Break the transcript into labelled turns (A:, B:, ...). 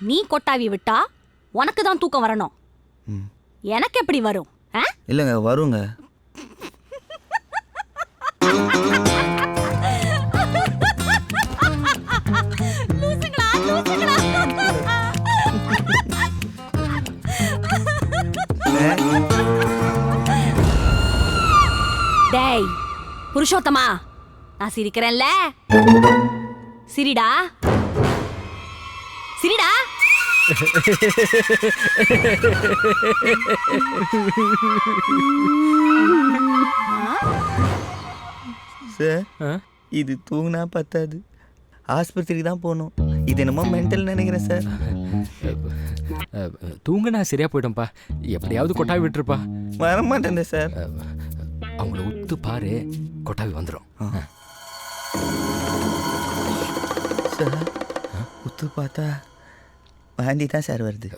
A: நீ கொட்டாவி விட்டா உனக்கு தான் தூக்கம் வரணும். எனக்கு எப்படி வரும்?
B: இல்லைங்க வருங்க.
A: டேய் புருஷோத்தமா, நான் சிரிக்கிறேன்ல, சிரிடா சிரிடா.
B: சார் இது தூங்கினா பத்தாது, ஆஸ்பத்திரிக்கு தான் போகணும். இது என்னமோ மென்டல் நினைக்கிறேன் சார்.
C: தூங்குனா சரியா போயிடும்பா. எப்படியாவது கொட்டாவி விட்டுருப்பா.
B: வரமாட்டேன் சார்.
C: அவங்கள உத்து பாரு, கொட்டாவி வந்துடும்.
B: சார் உத்து பார்த்தா வாந்தி தான் சார் வருது.